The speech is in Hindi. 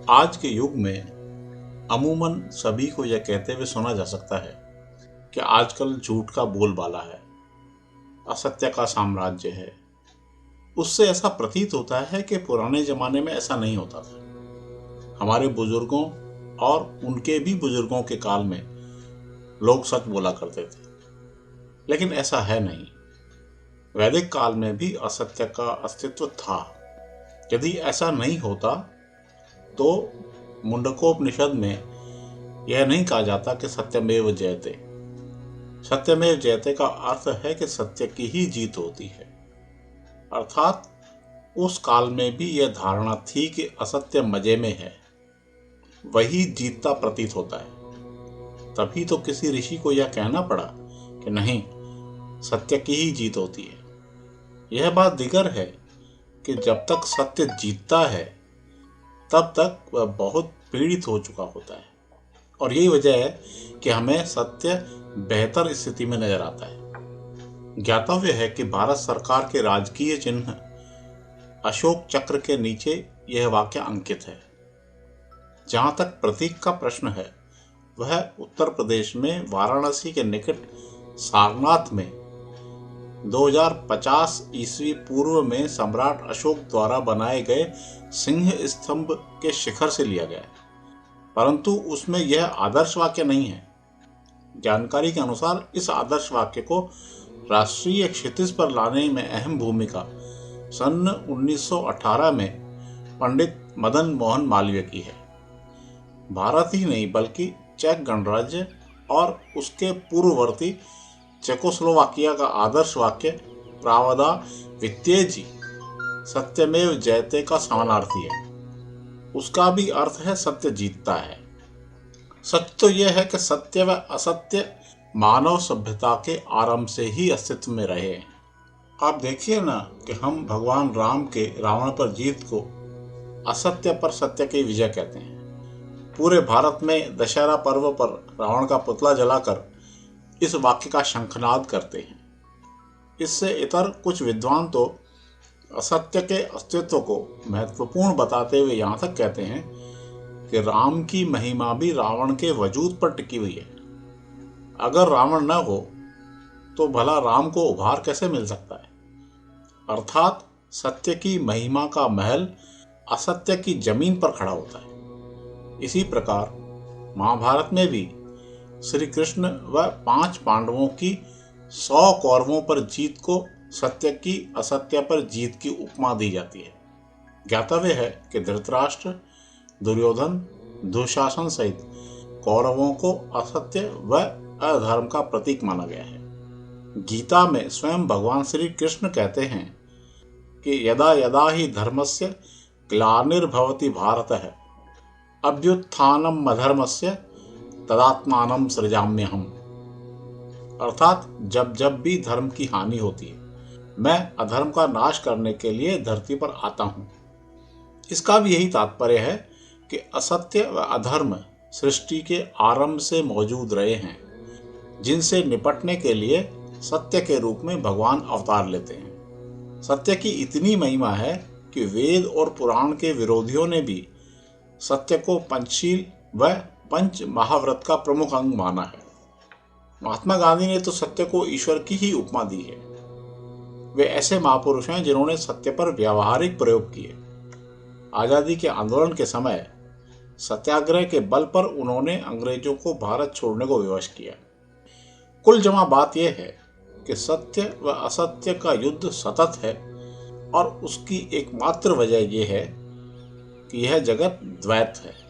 आज के युग में अमूमन सभी को यह कहते हुए सुना जा सकता है कि आजकल झूठ का बोलबाला है, असत्य का साम्राज्य है। उससे ऐसा प्रतीत होता है कि पुराने जमाने में ऐसा नहीं होता था। हमारे बुजुर्गों और उनके भी बुजुर्गों के काल में लोग सच बोला करते थे, लेकिन ऐसा है नहीं। वैदिक काल में भी असत्य का अस्तित्व था। यदि ऐसा नहीं होता तो मुंडकोपनिषद में यह नहीं कहा जाता कि सत्यमेव जयते। सत्यमेव जयते का अर्थ है कि सत्य की ही जीत होती है। अर्थात उस काल में भी यह धारणा थी कि असत्य मजे में है, वही जीतता प्रतीत होता है। तभी तो किसी ऋषि को यह कहना पड़ा कि नहीं, सत्य की ही जीत होती है। यह बात दिगर है कि जब तक सत्य जीतता है तब तक वह बहुत पीड़ित हो चुका होता है, और यही वजह है कि हमें सत्य बेहतर स्थिति में नजर आता है। ज्ञातव्य है कि भारत सरकार के राजकीय चिन्ह अशोक चक्र के नीचे यह वाक्य अंकित है। जहां तक प्रतीक का प्रश्न है, वह उत्तर प्रदेश में वाराणसी के निकट सारनाथ में 2050 ईस्वी पूर्व में सम्राट अशोक द्वारा बनाए गए सिंह स्तंभ के शिखर से लिया गया है, परंतु उसमें यह आदर्श वाक्य नहीं है। जानकारी के अनुसार इस आदर्श वाक्य को राष्ट्रीय क्षितिज पर लाने में अहम भूमिका सन 1918 में पंडित मदन मोहन मालवीय की है। भारत ही नहीं बल्कि चेक गणराज्य और उसके पूर्ववर्ती चेकोस्लोवाकिया का आदर्श वाक्य प्रावदा वित्येजी सत्यमेव जयते का समानार्थी है। उसका भी अर्थ है सत्य जीतता है। सच तो यह है कि सत्य व असत्य मानव सभ्यता के आरंभ से ही अस्तित्व में रहे हैं। आप देखिए ना कि हम भगवान राम के रावण पर जीत को असत्य पर सत्य की विजय कहते हैं। पूरे भारत में दशहरा पर्व पर रावण का पुतला जलाकर इस वाक्य का शंखनाद करते हैं। इससे इतर कुछ विद्वान तो असत्य के अस्तित्व को महत्वपूर्ण बताते हुए यहाँ तक कहते हैं कि राम की महिमा भी रावण के वजूद पर टिकी हुई है। अगर रावण न हो तो भला राम को उभार कैसे मिल सकता है। अर्थात सत्य की महिमा का महल असत्य की जमीन पर खड़ा होता है। इसी प्रकार महाभारत में भी श्री कृष्ण व 5 पांडवों की 100 कौरवों पर जीत को सत्य की असत्य पर जीत की उपमा दी जाती है। ज्ञातव्य है कि धृतराष्ट्र, दुर्योधन, दुशासन सहित कौरवों को असत्य व अधर्म का प्रतीक माना गया है। गीता में स्वयं भगवान श्री कृष्ण कहते हैं कि यदा यदा ही धर्मस्य ग्लानिर्भवति भारतः अभ्युत्थानम् अधर्मस्य तदात्मानं सृजाम्यहम्। अर्थात जब जब भी धर्म की हानि होती है, मैं अधर्म का नाश करने के लिए धरती पर आता हूं। इसका भी यही तात्पर्य है कि असत्य व अधर्म सृष्टि के आरंभ से मौजूद रहे हैं, जिनसे निपटने के लिए सत्य के रूप में भगवान अवतार लेते हैं। सत्य की इतनी महिमा है कि वेद और पुराण के विरोधियों ने भी सत्य को पंचशील व पंच महाव्रत का प्रमुख अंग माना है। महात्मा गांधी ने तो सत्य को ईश्वर की ही उपमा दी है। वे ऐसे महापुरुष हैं जिन्होंने सत्य पर व्यावहारिक प्रयोग किए। आजादी के आंदोलन के समय सत्याग्रह के बल पर उन्होंने अंग्रेजों को भारत छोड़ने को विवश किया। कुल जमा बात यह है कि सत्य व असत्य का युद्ध सतत है, और उसकी एकमात्र वजह यह है कि यह जगत द्वैत है।